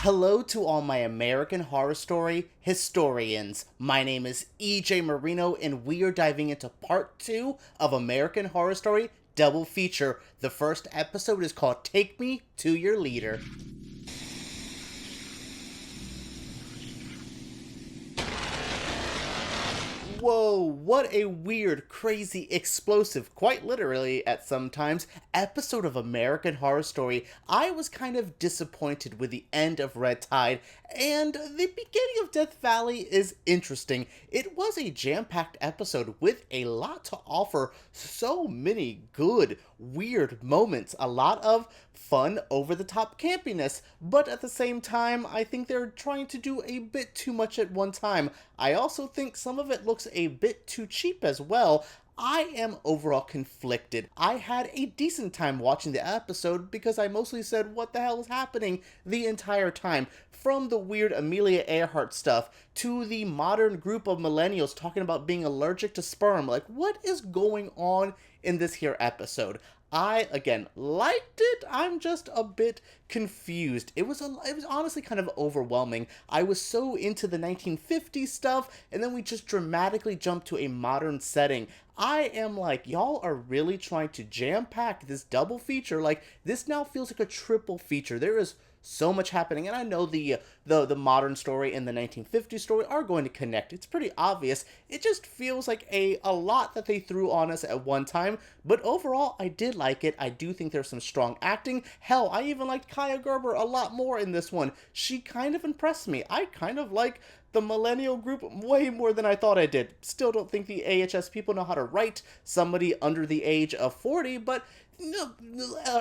Hello to all my American Horror Story historians. My name is EJ Marino, and we are diving into part 2 of American Horror Story Double Feature. The first episode is called Take Me to Your Leader. Whoa, what a weird, crazy, explosive, quite literally at some times, episode of American Horror Story. I was kind of disappointed with the end of Red Tide, and the beginning of Death Valley is interesting. It was a jam-packed episode with a lot to offer, so many good, weird moments, a lot of fun, over-the-top campiness, but at the same time, I think they're trying to do a bit too much at one time. I also think some of it looks a bit too cheap as well. I am overall conflicted. I had a decent time watching the episode because I mostly said, what the hell is happening the entire time? From the weird Amelia Earhart stuff to the modern group of millennials talking about being allergic to sperm. Like, what is going on in this here episode? I, again, liked it. I'm just a bit confused. It was honestly kind of overwhelming. I was so into the 1950s stuff, and then we just dramatically jumped to a modern setting. I am like, y'all are really trying to jam-pack this double feature. Like, this now feels like a triple feature. There is so much happening, and I know the modern story and the 1950s story are going to connect. It's pretty obvious. It just feels like a lot that they threw on us at one time, but overall, I did like it. I do think there's some strong acting. Hell, I even liked Kaya Gerber a lot more in this one. She kind of impressed me. I kind of like the millennial group way more than I thought I did. Still don't think the AHS people know how to write somebody under the age of 40, but no,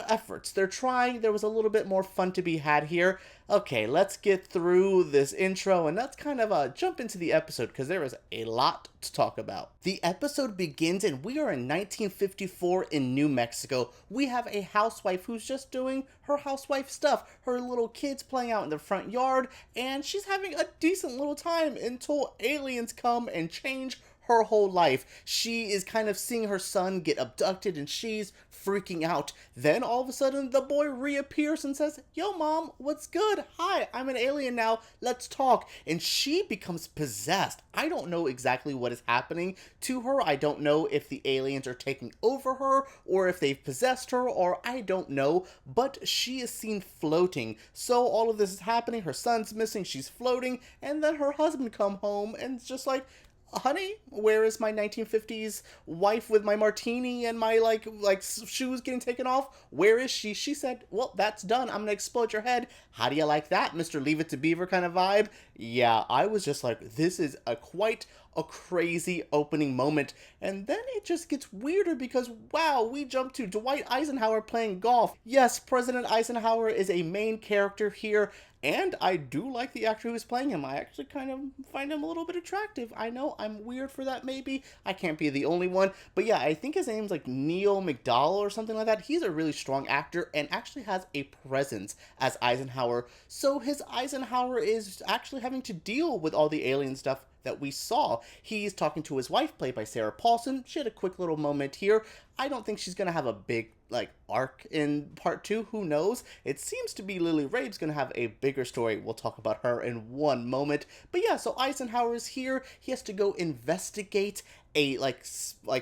efforts. They're trying. There was a little bit more fun to be had here. Okay, let's get through this intro and let's kind of jump into the episode because there is a lot to talk about. The episode begins and we are in 1954 in New Mexico. We have a housewife who's just doing her housewife stuff. Her little kids playing out in the front yard, and she's having a decent little time until aliens come and change her whole life. She is kind of seeing her son get abducted and she's freaking out. Then all of a sudden the boy reappears and says, "Yo mom, what's good? Hi, I'm an alien now. Let's talk." And she becomes possessed. I don't know exactly what is happening to her. I don't know if the aliens are taking over her or if they've possessed her, or I don't know, but she is seen floating. So all of this is happening. Her son's missing, she's floating, and then her husband come home and it's just like, "Honey, where is my 1950s wife with my martini and my like shoes getting taken off? Where is she?" She said, "Well, that's done. I'm gonna explode your head. How do you like that, Mr. Leave It to Beaver kind of vibe?" Yeah, I was just like, this is quite a crazy opening moment. And then it just gets weirder because, wow, we jump to Dwight Eisenhower playing golf. Yes, President Eisenhower is a main character here, and I do like the actor who's playing him. I actually kind of find him a little bit attractive. I know I'm weird for that, maybe. I can't be the only one. But yeah, I think his name's like Neal McDonough or something like that. He's a really strong actor and actually has a presence as Eisenhower. So his Eisenhower is actually having to deal with all the alien stuff that we saw. He's talking to his wife, played by Sarah Paulson. She had a quick little moment here. I don't think she's gonna have a big arc in part 2. Who knows? It seems to be Lily Rabe's gonna have a bigger story. We'll talk about her in one moment. But yeah, so Eisenhower is here. He has to go investigate a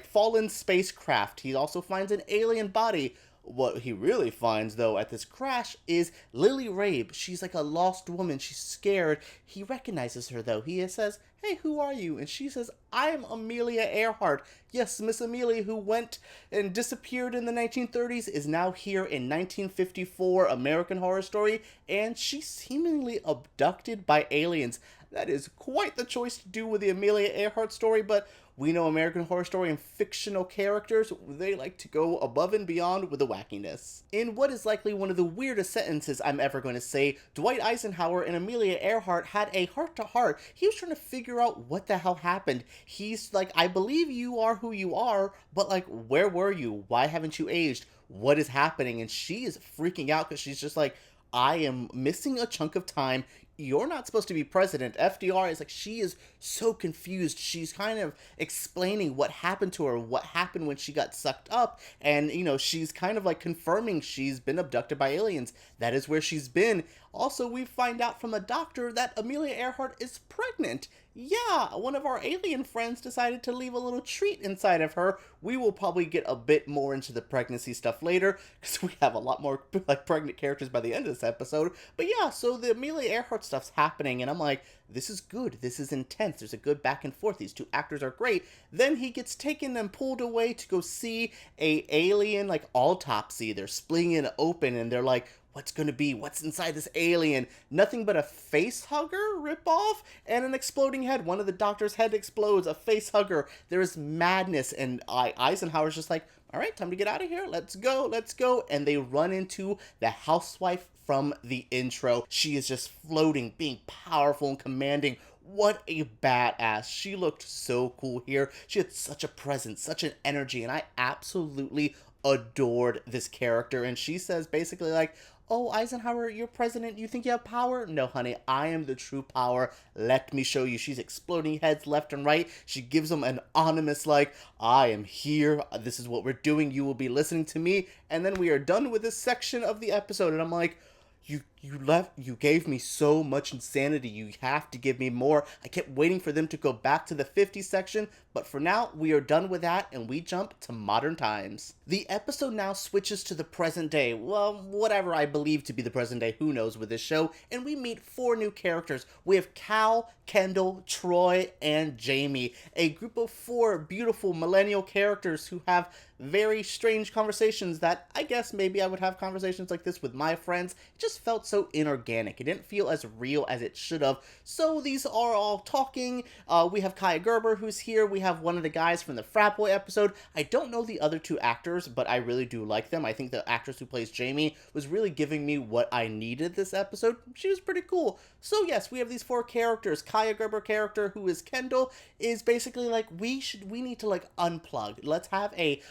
fallen spacecraft. He also finds an alien body. What he really finds, though, at this crash is Lily Rabe. She's like a lost woman. She's scared. He recognizes her, though. He says, "Hey, who are you?" And she says, "I'm Amelia Earhart." Yes, Miss Amelia, who went and disappeared in the 1930s, is now here in 1954 American Horror Story, and she's seemingly abducted by aliens. That is quite the choice to do with the Amelia Earhart story, but we know American Horror Story and fictional characters, they like to go above and beyond with the wackiness. In what is likely one of the weirdest sentences I'm ever going to say, Dwight Eisenhower and Amelia Earhart had a heart-to-heart. He was trying to figure out what the hell happened. He's like, "I believe you are who you are, but like, where were you? Why haven't you aged? What is happening?" And she is freaking out because she's just like, "I am missing a chunk of time. you're not supposed to be president. FDR is like, she is so confused. She's kind of explaining what happened to her, what happened when she got sucked up. And, she's kind of like confirming she's been abducted by aliens. That is where she's been. Also, we find out from a doctor that Amelia Earhart is pregnant. Yeah, one of our alien friends decided to leave a little treat inside of her. We will probably get a bit more into the pregnancy stuff later, because we have a lot more like pregnant characters by the end of this episode. But yeah, so the Amelia Earhart stuff's happening, and I'm like, this is good. This is intense. There's a good back and forth. These two actors are great. Then he gets taken and pulled away to go see a alien like autopsy. They're splitting it open, and they're like, what's gonna be? What's inside this alien? Nothing but a face hugger ripoff and an exploding head. One of the doctor's head explodes, a face hugger. There is madness, and Eisenhower's just like, all right, time to get out of here. Let's go, let's go. And they run into the housewife from the intro. She is just floating, being powerful and commanding. What a badass. She looked so cool here. She had such a presence, such an energy, and I absolutely adored this character. And she says basically like, oh, Eisenhower, you're president. You think you have power? No, honey, I am the true power. Let me show you. She's exploding heads left and right. She gives them an ominous, like, I am here. This is what we're doing. You will be listening to me. And then we are done with this section of the episode. And I'm like, you gave me so much insanity. You have to give me more. I kept waiting for them to go back to the 50s section, but for now, we are done with that, and we jump to modern times. The episode now switches to the present day. Well, whatever I believe to be the present day, who knows with this show, and we meet 4 new characters. We have Cal, Kendall, Troy, and Jamie, a group of 4 beautiful millennial characters who have very strange conversations that I guess maybe I would have conversations like this with my friends. It just felt so inorganic. It didn't feel as real as it should have. So these are all talking. We have Kaya Gerber who's here. We have one of the guys from the Frat Boy episode. I don't know the other 2 actors, but I really do like them. I think the actress who plays Jamie was really giving me what I needed this episode. She was pretty cool. So yes, we have these 4 characters. Kaya Gerber character, who is Kendall, is basically like, we need to like unplug. Let's have a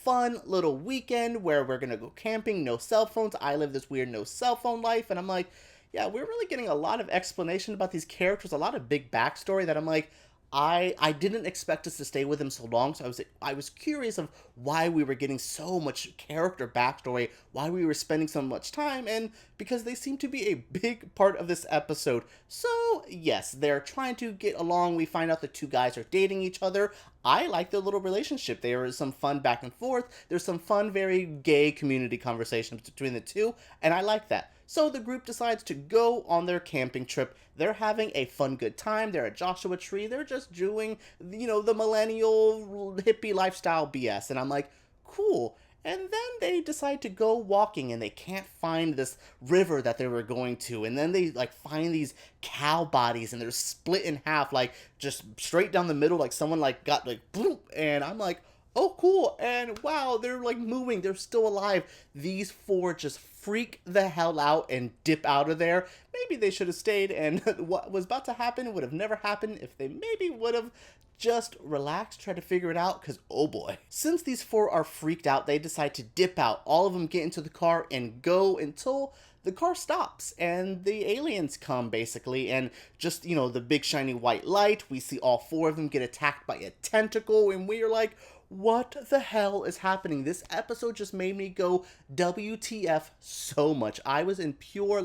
fun little weekend where we're gonna go camping, no cell phones. I live this weird no cell phone life, and I'm like, yeah, we're really getting a lot of explanation about these characters, a lot of big backstory that I'm like, I didn't expect us to stay with him so long, so I was curious of why we were getting so much character backstory, why we were spending so much time, and because they seem to be a big part of this episode. So, yes, they're trying to get along. We find out the 2 guys are dating each other. I like their little relationship. There is some fun back and forth. There's some fun, very gay community conversations between the 2, and I like that. So the group decides to go on their camping trip. They're having a fun, good time. They're at Joshua Tree. They're just doing, the millennial hippie lifestyle BS. And I'm like, cool. And then they decide to go walking, and they can't find this river that they were going to. And then they find these cow bodies, and they're split in half, just straight down the middle, someone got bloop. And I'm like, oh, cool. And wow, they're moving. They're still alive. These 4 just freak the hell out and dip out of there. Maybe they should have stayed, and what was about to happen would have never happened if they maybe would have just relaxed, try to figure it out, because oh boy. Since these 4 are freaked out, they decide to dip out. All of them get into the car and go until the car stops and the aliens come, basically, and just, the big shiny white light. We see all 4 of them get attacked by a tentacle, and we're like, what the hell is happening? This episode just made me go WTF so much. I was in pure,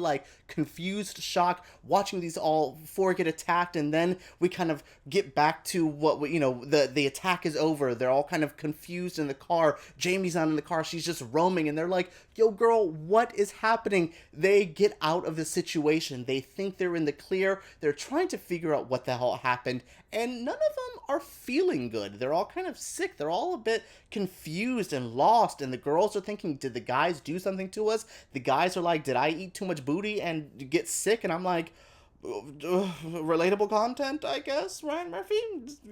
confused shock watching these all 4 get attacked, and then we kind of get back to what, the attack is over. They're all kind of confused in the car. Jamie's not in the car. She's just roaming, and they're like, yo, girl, what is happening? They get out of the situation. They think they're in the clear. They're trying to figure out what the hell happened, and none of them are feeling good. They're all kind of sick. They're all a bit confused and lost, and the girls are thinking, did the guys do something to us? The guys are like, did I eat too much booty and get sick? And I'm like, relatable content, I guess. Ryan Murphy,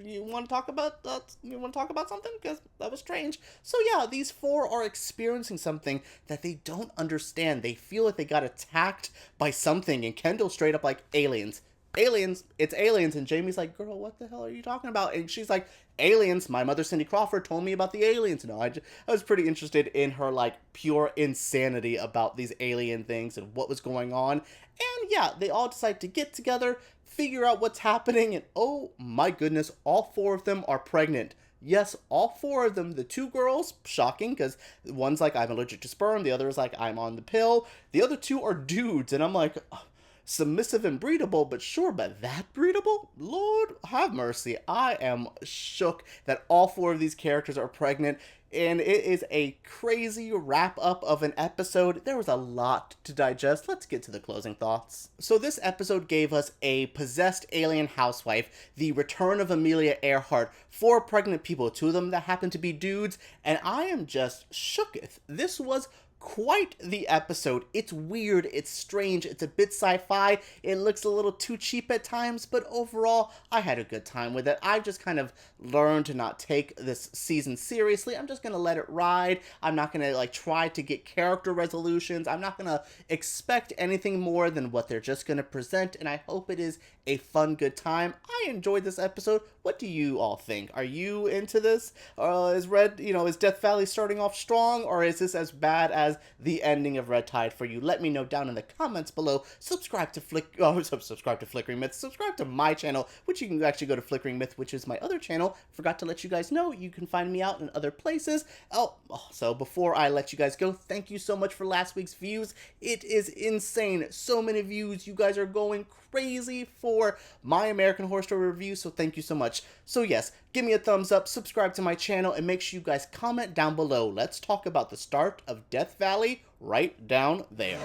you want to talk about that? You want to talk about something? Because that was strange. So yeah, these 4 are experiencing something that they don't understand. They feel like they got attacked by something, and Kendall straight up like, aliens. aliens, it's aliens. And Jamie's like, girl, what the hell are you talking about? And she's like, aliens, my mother Cindy Crawford told me about the aliens. No, I was pretty interested in her like pure insanity about these alien things and what was going on. And yeah, they all decide to get together, figure out what's happening, and oh my goodness, all 4 of them are pregnant. Yes, all 4 of them. The 2 girls, shocking, because one's like, I'm allergic to sperm, the other is like, I'm on the pill. The other 2 are dudes, and I'm like, submissive and breedable, but sure, but that breedable? Lord have mercy. I am shook that all 4 of these characters are pregnant, and it is a crazy wrap-up of an episode. There was a lot to digest. Let's get to the closing thoughts. So this episode gave us a possessed alien housewife, the return of Amelia Earhart, 4 pregnant people, 2 of them that happen to be dudes, and I am just shooketh. This was quite the episode. It's weird, it's strange, it's a bit sci-fi, it looks a little too cheap at times, but overall, I had a good time with it. I've just kind of learned to not take this season seriously. I'm just gonna let it ride. I'm not gonna like try to get character resolutions. I'm not gonna expect anything more than what they're just gonna present, and I hope it is a fun, good time. I enjoyed this episode. What do you all think? Are you into this? Is Death Valley starting off strong, or is this as bad as the ending of Red Tide for you? Let me know down in the comments below. Subscribe to Flickering Myth. Subscribe to my channel, which you can actually go to Flickering Myth, which is my other channel. Forgot to let you guys know you can find me out in other places. So before I let you guys go, thank you so much for last week's views. It is insane. So many views. You guys are going crazy for my American Horror Story review, so thank you so much. So yes, give me a thumbs up, subscribe to my channel, and make sure you guys comment down below. Let's talk about the start of Death Valley right down there.